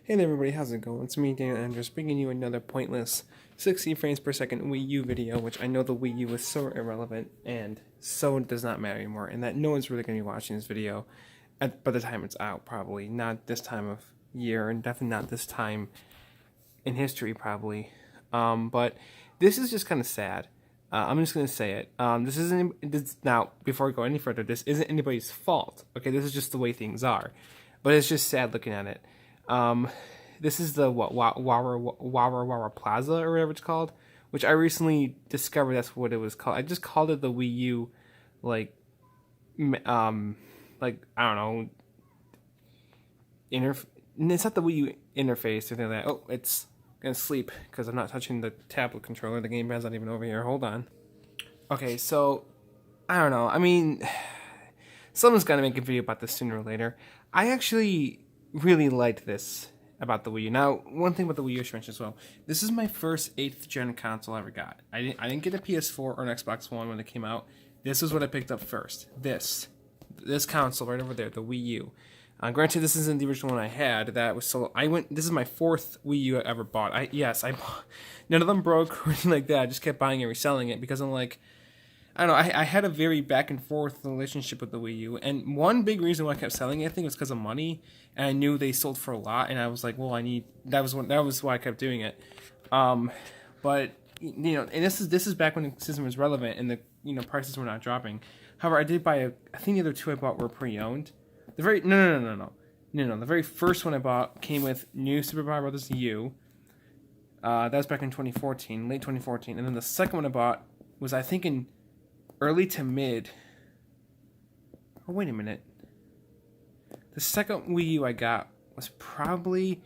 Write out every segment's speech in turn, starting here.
Hey there everybody, how's it going? It's me, Daniel Andrews, bringing you another pointless 60 frames per second Wii U video, which I know the Wii U is so irrelevant and so does not matter anymore, and that no one's really going to be watching this video by the time it's out, probably. Not this time of year, and definitely not this time in history, probably. But this is just kind of sad. I'm just going to say it. Now, before I go any further, this isn't anybody's fault, okay? This is just the way things are. But it's just sad looking at it. This is the WaraWara Plaza or whatever it's called, which I recently discovered that's what it was called. I just called it the Wii U, like I don't know, it's not the Wii U interface or anything like that. Oh, it's gonna sleep because I'm not touching the tablet controller. The gamepad's not even over here. Hold on. Okay, so I don't know. I mean, someone's got to make a video about this sooner or later. I actually really liked this about the Wii U. Now, one thing about the Wii U I should mention as well. This is my first 8th gen console I ever got. I didn't get a PS4 or an Xbox One when it came out. This is what I picked up first. This console right over there, the Wii U. Granted, this isn't the original one I had. That was so. This is my 4th Wii U I ever bought. I bought. None of them broke or anything like that. I just kept buying and reselling it because I'm like, I don't know, I had a very back and forth relationship with the Wii U, and one big reason why I kept selling it, I think, was because of money, and I knew they sold for a lot, and I was like, well, that was why I kept doing it. But you know, and this is back when the system was relevant and the prices were not dropping. However, I did buy I think the other two I bought were pre-owned. No. The very first one I bought came with New Super Mario Bros. U. That was back in 2014, late 2014, and then the second one I bought was, I think, in early to mid. Oh, wait a minute. The second Wii U I got was probably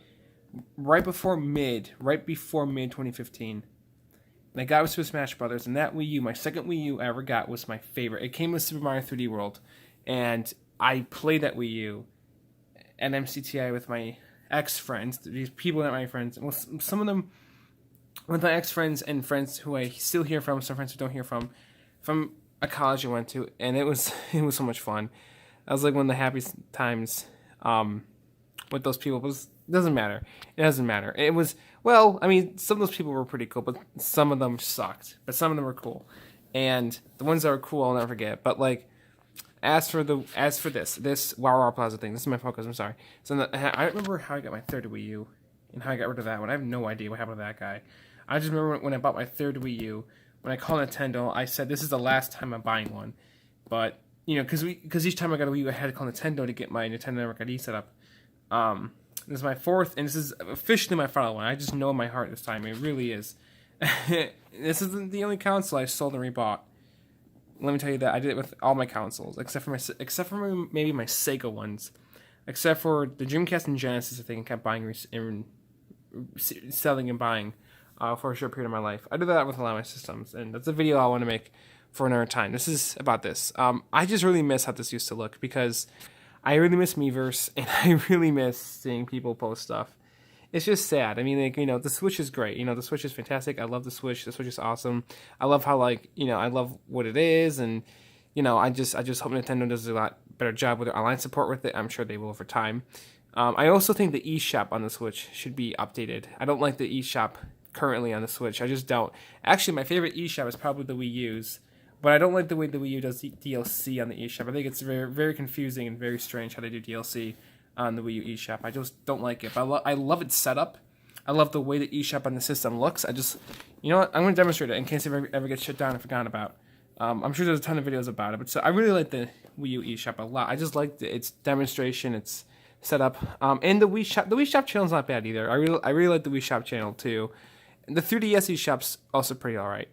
right before mid 2015. And I got it with Super Smash Brothers, and that Wii U, my second Wii U I ever got, was my favorite. It came with Super Mario 3D World, and I played that Wii U at MCTI with my ex-friends. These people that are my friends. Well, some of them with my ex-friends and friends who I still hear from, some friends who don't hear from a college I went to, and it was so much fun. That was like one of the happiest times with those people. It doesn't matter. It was, well, I mean, some of those people were pretty cool, but some of them sucked. But some of them were cool, and the ones that were cool I'll never forget. But like, as for this WaraWara Plaza thing, this is my focus. I'm sorry. So I remember how I got my third Wii U and how I got rid of that one. I have no idea what happened to that guy. I just remember when I bought my third Wii U. When I called Nintendo, I said, this is the last time I'm buying one. But, because each time I got a Wii U, I had to call Nintendo to get my Nintendo Network ID set up. This is my 4th, and this is officially my final one. I just know in my heart this time. It really is. This isn't the only console I sold and rebought. Let me tell you that. I did it with all my consoles, except for maybe my Sega ones. Except for the Dreamcast and Genesis, I think I kept buying and selling and buying. For a short period of my life. I do that with a lot of my systems, and that's a video I want to make for another time. This is about this. I just really miss how this used to look, because I really miss Miiverse, and I really miss seeing people post stuff. It's just sad. I mean, like, the Switch is great. The Switch is fantastic. I love the Switch. The Switch is awesome. I love how, I love what it is, and, I just hope Nintendo does a lot better job with their online support with it. I'm sure they will over time. I also think the eShop on the Switch should be updated. I don't like the eShop currently on the Switch. I just don't. Actually, my favorite eShop is probably the Wii U's, but I don't like the way the Wii U does DLC on the eShop. I think it's very, very confusing and very strange how they do DLC on the Wii U eShop. I just don't like it, but I love its setup. I love the way the eShop on the system looks. You know what? I'm going to demonstrate it in case it ever gets shut down and forgotten about. I'm sure there's a ton of videos about it, but so I really like the Wii U eShop a lot. I just like its demonstration, its setup, and the Wii Shop channel's not bad either. I really like the Wii Shop channel too. The 3DS eShop's also pretty alright.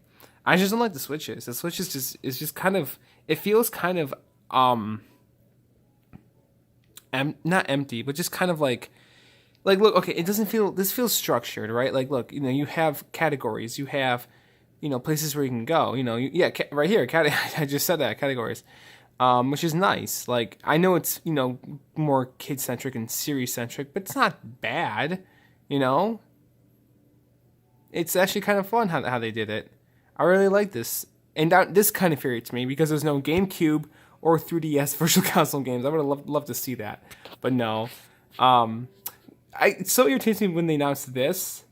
I just don't like the Switches. The Switch is just kind of, it feels kind of not empty, but just kind of like look, okay, this feels structured, right? Like, look, you have categories, you have places where you can go, right here, I just said that, categories, which is nice. Like, I know it's more kid centric and series centric, but it's not bad, It's actually kind of fun how they did it. I really like this. And this kind of infuriates me because there's no GameCube or 3DS Virtual Console games. I would have loved to see that. But no. it so irritates me when they announced this.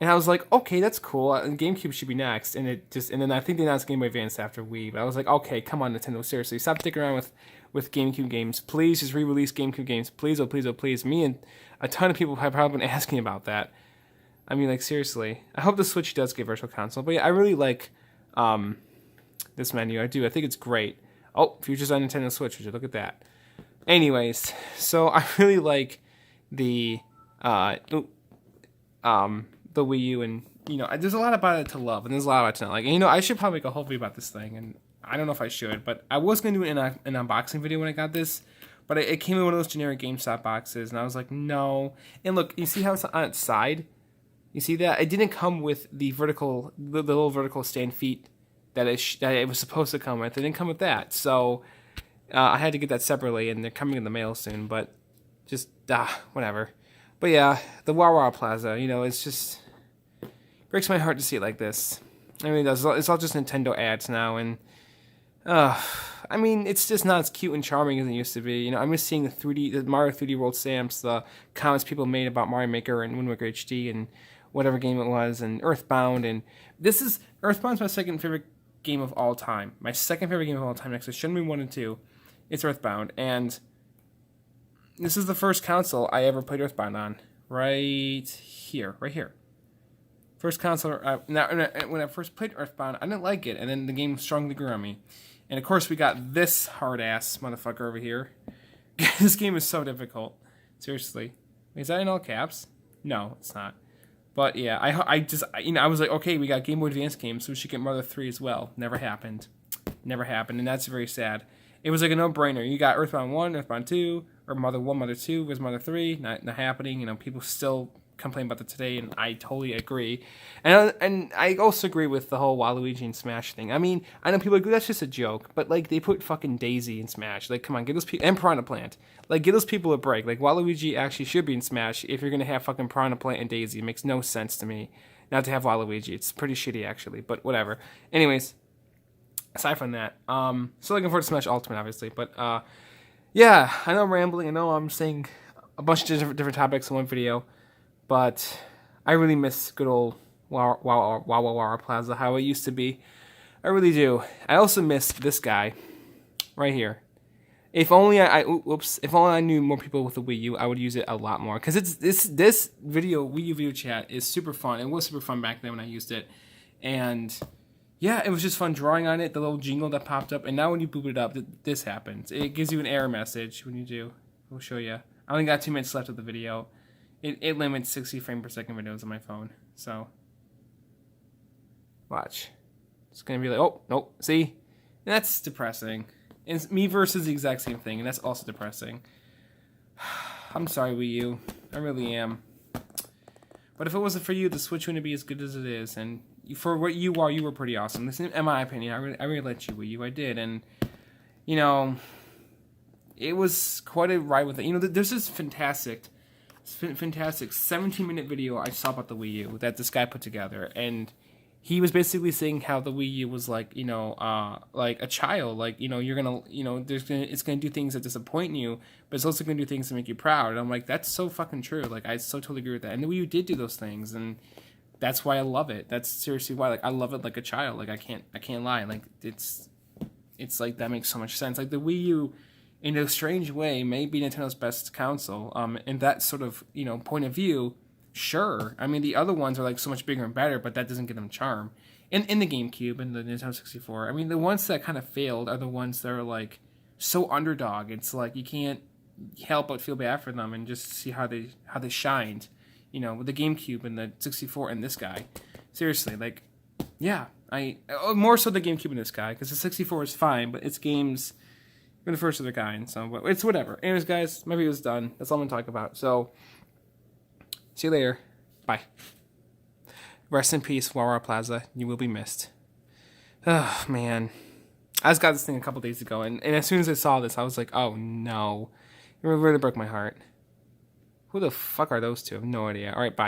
And I was like, okay, that's cool. And GameCube should be next. And then I think they announced Game Boy Advance after Wii. But I was like, okay, come on, Nintendo, seriously, stop sticking around with GameCube games. Please just re-release GameCube games. Please, oh please, oh please. Me and a ton of people have probably been asking about that. I mean, like, seriously. I hope the Switch does get Virtual Console. But yeah, I really like this menu. I do. I think it's great. Oh, Futures on Nintendo Switch. Would you look at that? Anyways, so I really like the Wii U, and there's a lot about it to love, and there's a lot about it to not like. And I should probably make a whole video about this thing, and I don't know if I should, but I was gonna do an unboxing video when I got this, but it came in one of those generic GameStop boxes, and I was like, no. And look, you see how it's on its side? You see that it didn't come with the little vertical stand feet that it was supposed to come with. It didn't come with that, so I had to get that separately, and they're coming in the mail soon. But just whatever. But yeah, the WaraWara Plaza, it's just breaks my heart to see it like this. I mean, it's all just Nintendo ads now, and I mean, it's just not as cute and charming as it used to be. I miss seeing the Mario 3D World stamps, the comments people made about Mario Maker and Wind Waker HD and whatever game it was, and Earthbound. And Earthbound's my second favorite game of all time. My second favorite game of all time, next to Shenmue 1 and 2. It's Earthbound, and this is the first console I ever played Earthbound on. Right here. First console. When I first played Earthbound, I didn't like it, and then the game strongly grew on me. And of course, we got this hard-ass motherfucker over here. This game is so difficult. Seriously. Is that in all caps? No, it's not. But yeah, I was like, okay, we got Game Boy Advance games, so we should get Mother 3 as well. Never happened, and that's very sad. It was like a no-brainer. You got Earthbound 1, Earthbound 2, or Mother 1, Mother 2, was Mother 3, not happening. People still complain about that today, and I totally agree. And I also agree with the whole Waluigi and Smash thing. I mean, I know people are like, that's just a joke, but like they put fucking Daisy in Smash. Like, come on, give those people, and Piranha Plant. Like, give those people a break. Like, Waluigi actually should be in Smash if you're gonna have fucking Piranha Plant and Daisy. It makes no sense to me not to have Waluigi. It's pretty shitty actually, but whatever. Anyways, aside from that, still looking forward to Smash Ultimate, obviously, but yeah, I know I'm rambling. I know I'm saying a bunch of different topics in one video. But I really miss good old WaraWara Plaza, how it used to be. I really do. I also miss this guy right here. If only if only I knew more people with the Wii U, I would use it a lot more. Because this Wii U video chat is super fun. It was super fun back then when I used it. And yeah, it was just fun drawing on it, the little jingle that popped up. And now when you boot it up, this happens. It gives you an error message when you do. We'll show you. I only got 2 minutes left of the video. It limits 60 frame per second videos on my phone. So, watch. It's going to be like, oh, nope, see? And that's depressing. And me versus the exact same thing, and that's also depressing. I'm sorry, Wii U. I really am. But if it wasn't for you, the Switch wouldn't be as good as it is. And for what you were pretty awesome. Listen, in my opinion, I really let you, Wii U. I did. And, it was quite a ride with it. There's this fantastic 17-minute video I saw about the Wii U that this guy put together, and he was basically saying how the Wii U was like a child, like you're gonna it's gonna do things that disappoint you, but it's also gonna do things to make you proud. And I'm like, that's so fucking true. Like, I so totally agree with that. And the Wii U did do those things, and that's why I love it. That's seriously why. Like, I love it like a child. Like, I can't lie. Like, it's like, that makes so much sense. Like, the Wii U, in a strange way, may be Nintendo's best console. In that sort of, point of view, sure. I mean, the other ones are like so much bigger and better, but that doesn't give them charm. In the GameCube and the Nintendo 64, I mean, the ones that kind of failed are the ones that are like so underdog. It's like you can't help but feel bad for them and just see how they shined. With the GameCube and the 64 and this guy. Seriously, like, yeah, more so the GameCube and this guy, because the 64 is fine, but its games. We're the first other guy, and so but it's whatever. Anyways, guys, my video's done. That's all I'm gonna talk about. So, see you later. Bye. Rest in peace, WaraWara Plaza. You will be missed. Oh man, I just got this thing a couple days ago, and as soon as I saw this, I was like, oh no, it really broke my heart. Who the fuck are those two? I have no idea. All right, bye.